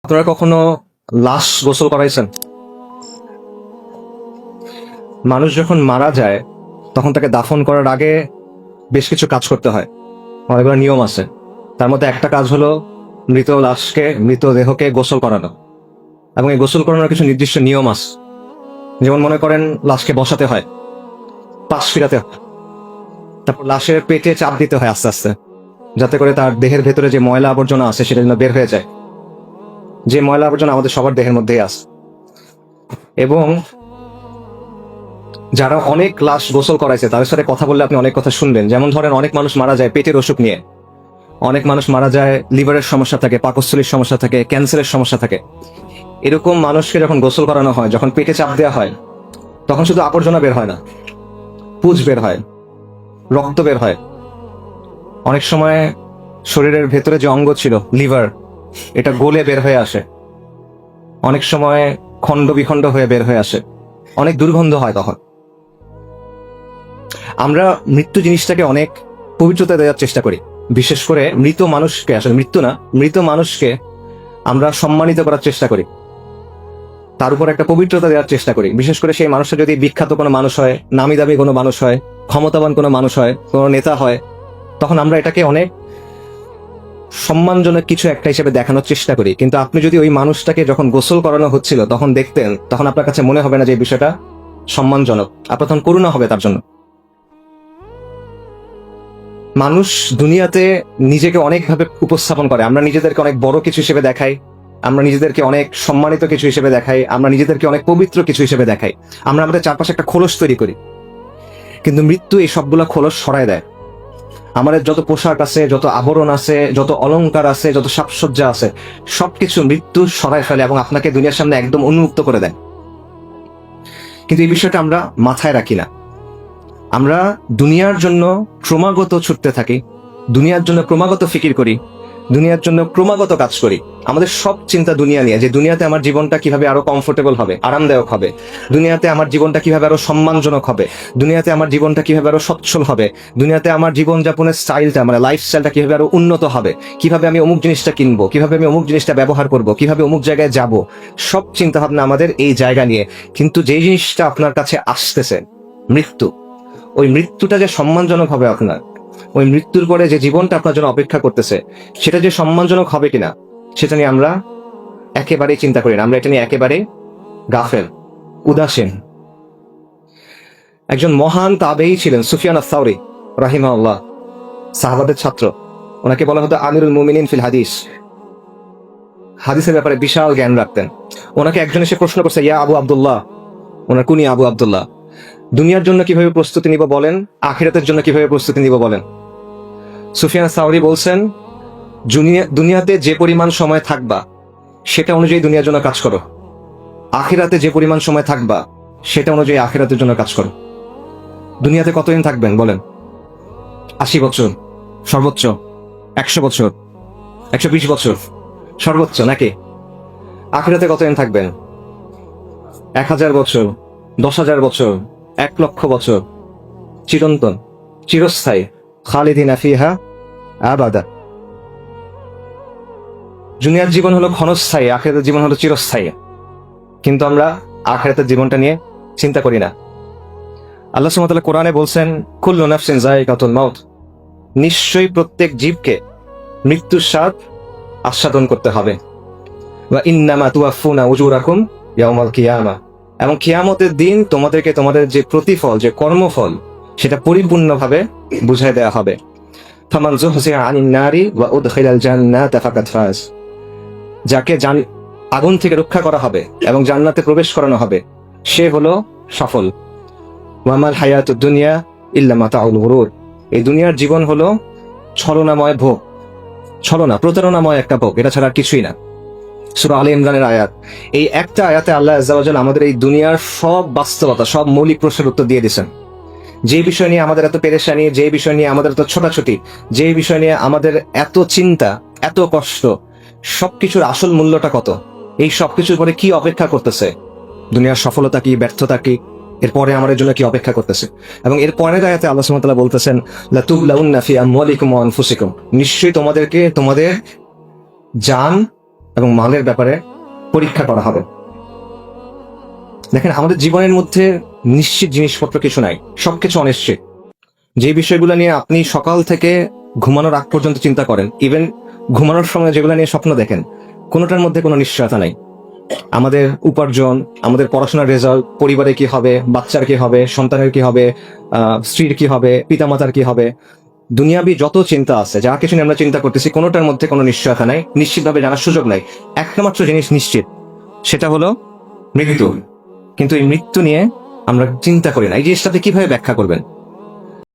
আপনারা কখনো লাশ গোসল করাইছেন? মানুষ যখন মারা যায় তখন তাকে দাফন করার আগে বেশ কিছু কাজ করতে হয়, অনেকগুলো নিয়ম আছে। তার মধ্যে একটা কাজ হলো মৃতদেহকে গোসল করানো, এবং এই গোসল করানোর কিছু নির্দিষ্ট নিয়ম আছে। যেমন মনে করেন লাশকে বসাতে হয়, পাশ ফিরাতে হয়, তারপর লাশের পেটে চাপ দিতে হয় আস্তে আস্তে, যাতে করে তার দেহের ভেতরে যে ময়লা আবর্জনা আছে সেটা যেন বের হয়ে যায়। যে ময়লা আবর্জনা আমাদের সবার দেহের মধ্যেই আছে। এবং যারা অনেক লাশ গোসল করাইছে তাদের সাথে কথা বললে আপনি অনেক কথা শুনবেন। যেমন ধরেন, অনেক মানুষ মারা যায় পেটের অসুখ নিয়ে, অনেক মানুষ মারা যায় লিভারের সমস্যা থাকে, পাকস্থলীর সমস্যা থাকে, ক্যান্সারের সমস্যা থাকে। এরকম মানুষকে যখন গোসল করানো হয়, যখন পেটে চাপ দেওয়া হয়, তখন শুধু আবর্জনা বের হয় না, পুজ বের হয়, রক্ত বের হয়। অনেক সময় শরীরের ভেতরে যে অঙ্গ ছিল লিভার, এটা গলে বের হয়ে আসে। অনেক সময় খণ্ড বিখণ্ড হয়ে বের হয়ে আসে, অনেক দুর্গন্ধ হয়। তখন আমরা মৃত্যু জিনিসটাকে অনেক পবিত্রতা দেওয়ার চেষ্টা করি। বিশেষ করে মৃত মানুষকে, আসলে মৃত্যু না, মৃত মানুষকে আমরা সম্মানিত করার চেষ্টা করি, তার উপর একটা পবিত্রতা দেওয়ার চেষ্টা করি। বিশেষ করে সেই মানুষটা যদি বিখ্যাত কোনো মানুষ হয়, নামি দামি কোনো মানুষ হয়, ক্ষমতাবান কোনো মানুষ হয়, কোনো নেতা হয়, তখন আমরা এটাকে অনেক সম্মানজনক কিছু একটা হিসেবে দেখানোর চেষ্টা করি। কিন্তু আপনি যদি ওই মানুষটাকে যখন গোসল করানো হচ্ছিল তখন দেখতেন, তখন আপনার কাছে মনে হবে না যে এই বিষয়টা সম্মানজনক, আপনার তখন করুণা হবে তার জন্য। মানুষ দুনিয়াতে নিজেকে অনেকভাবে উপস্থাপন করে। আমরা নিজেদেরকে অনেক বড় কিছু হিসেবে দেখাই, আমরা নিজেদেরকে অনেক সম্মানিত কিছু হিসেবে দেখাই, আমরা নিজেদেরকে অনেক পবিত্র কিছু হিসেবে দেখাই। আমরা আমাদের চারপাশে একটা খোলস তৈরি করি, কিন্তু মৃত্যু এই সবগুলো খোলস সরায় দেয়। আমাদের যত পোশাক আছে, যত আবরণ আছে, যত অলংকার আছে, যত সাজসজ্জা আছে, সবকিছু মৃত্যু সরায় ফেলে এবং আপনাকে দুনিয়ার সামনে একদম উন্মুক্ত করে দেয়। কিন্তু এই বিষয়টা আমরা মাথায় রাখি না। আমরা দুনিয়ার জন্য ক্রমাগত ছুটতে থাকি, দুনিয়ার জন্য ক্রমাগত ফিকির করি, দুনিয়ার জন্য ক্রমাগত কাজ করি। আমাদের সব চিন্তা দুনিয়া নিয়ে, যে দুনিয়াতে আমার জীবনটা কিভাবে আরো কমফোর্টেবল হবে, আরামদায়ক হবে, দুনিয়াতে আমার জীবনটা কিভাবে আরো সম্মানজনক হবে, দুনিয়াতে আমার জীবনটা কিভাবে আরো সচ্ছল হবে, দুনিয়াতে আমার জীবনযাপনের স্টাইলটা, মানে লাইফস্টাইলটা কিভাবে আরো উন্নত হবে, কিভাবে আমি অমুক জিনিসটা কিনবো, কিভাবে আমি অমুক জিনিসটা ব্যবহার করব, কিভাবে অমুক জায়গায় যাব। সব চিন্তা ভাবনা আমাদের এই জায়গা নিয়ে। কিন্তু যেই জিনিসটা আপনার কাছে আসতেছে, মৃত্যু, ওই মৃত্যুটা যে সম্মানজনক হবে আপনার, ওই মৃত্যুর পরে যে জীবনটা আপনার জন্য অপেক্ষা করতেছে, সেটা যে সম্মানজনক হবে কিনা, সেটা নিয়ে আমরা একেবারেই চিন্তা করি না। আমরা এটা নিয়ে একেবারে গাফেল, উদাসীন। একজন মহান তাবেঈ ছিলেন সুফিয়ান আস-সাওরী রাহিমাহুল্লাহ, সাহাবাদের ছাত্র। ওনাকে বলা হতো আমিরুল মুমিনিন ফিল হাদিস। হাদিসের ব্যাপারে বিশাল জ্ঞান রাখতেন। ওনাকে একজন এসে প্রশ্ন করছে, ইয়া আবু আব্দুল্লাহ, ওনার কুনি আবু আব্দুল্লাহ, দুনিয়ার জন্য কিভাবে প্রস্তুতি নিব বলেন, আখিরাতের জন্য কিভাবে প্রস্তুতি নিব বলেন। সুফিয়ান সাওরী বলছেন, দুনিয়াতে যে পরিমাণ সময় থাকবা সেটা অনুযায়ী দুনিয়ার জন্য কাজ করো, আখিরাতে যে পরিমাণ সময় থাকবা সেটা অনুযায়ী আখিরাতের জন্য কাজ করো। দুনিয়াতে কতদিন থাকবেন বলেন? 80 বছর সর্বোচ্চ, 100 বছর, 120 বছর সর্বোচ্চ, নাকি? আখিরাতে কতদিন থাকবেন? 1000 বছর, 10,000 বছর, 1,00,000 বছর, চিরন্তন, চিরস্থায়ী, খালিদিনা ফিহা আবাদা। দুনিয়ার জীবন হলো ক্ষণস্থায়ী, আখিরাতের জীবন হলো চিরস্থায়ী। কিন্তু আমরা আখিরাতের জীবনটা নিয়ে চিন্তা করি না। আল্লাহ সুবহানাহু ওয়া তাআলা কোরআনে বলছেন, কুল্লু নাফসিন যায়িকাতুল মাউত, নিশ্চয়ই প্রত্যেক জীবকে মৃত্যুর স্বাদ আস্বাদন করতে হবে। ওয়া ইন্নামা তুওয়াফফুনা উজুরাকুম ইয়াউমাল কিয়ামা, এবং কিয়ামতের দিন তোমাদেরকে তোমাদের যে প্রতিফল, যে কর্মফল, সেটা পরিপূর্ণভাবে বুঝাই দেওয়া হবে। ফামান যুহজিহা আনিন নারি ওয়া উদখিলাল জান্নাতা ফাকাদ ফাজ, যাকে আগুন থেকে রক্ষা করা হবে এবং জান্নাতে প্রবেশ করানো হবে, সে হলো সফল। ওয়া মাল হায়াতুদ দুনিয়া ইল্লা মাতাউল গুরুর, এই দুনিয়ার জীবন হলো ছলনাময় ভোগ, ছলনা, প্রতারণাময় একটা ভোগ, এটা ছাড়া কিছুই না। সূরা আলে ইমরানের আয়াত। এই একটা আয়াতে আল্লাহ আযজা ওয়া জাল্লা আমাদের এই দুনিয়ার সব বাস্তবতা, সব মৌলিক প্রশ্নের উত্তর দিয়ে দিয়েছেন। যে বিষয় নিয়ে আমাদের এত পেরেশানি, যে বিষয় নিয়ে আমাদের এত ছোটাছুটি, যে বিষয় নিয়ে আমাদের এত চিন্তা, এত কষ্ট, সবকিছুর আসল মূল্যটা কত, এই সবকিছুর পরে কি অপেক্ষা করতেছে, দুনিয়ার সফলতা কি, ব্যর্থতা কি, এরপরে আমাদের জন্য কি অপেক্ষা করতেছে। এবং এর পরের আয়াতে আল্লাহ সুবহানাহু ওয়া তাআলা বলতেছেন, লাতুবলাউন্না ফি আমওয়ালিকুম ওয়া আনফুসিকুম, নিশ্চয়ই তোমাদেরকে তোমাদের জান এবং মালের ব্যাপারে পরীক্ষা করা হবে। দেখেন, আমাদের জীবনের মধ্যে নিশ্চিত জিনিসপত্র কিছু নাই, সবকিছু অনিশ্চিত। যে বিষয়গুলো নিয়ে আপনি সকাল থেকে ঘুমানোর আগ পর্যন্ত চিন্তা করেন, ইভেন ঘুমানোর সময় যেগুলো নিয়ে স্বপ্ন দেখেন, কোনোটার মধ্যে কোনো নিশ্চয়তা নাই। আমাদের উপার্জন, আমাদের পড়াশোনার রেজাল্ট, পরিবারে কি হবে, বাচ্চার কি হবে, সন্তানের কি হবে, স্ত্রীর কি হবে, পিতামাতার কি হবে, দুনিয়াবি যত চিন্তা আছে, যা কিছু নিয়ে আমরা চিন্তা করতেছি, কোনোটার মধ্যে কোনো নিশ্চয়তা নাই, নিশ্চিতভাবে জানার সুযোগ নাই। একটা মাত্র জিনিস নিশ্চিত, সেটা হলো মৃত্যু। কিন্তু এই মৃত্যু নিয়ে আমরা চিন্তা করি না। এই জিনিসটাতে কিভাবে ব্যাখ্যা করবেন?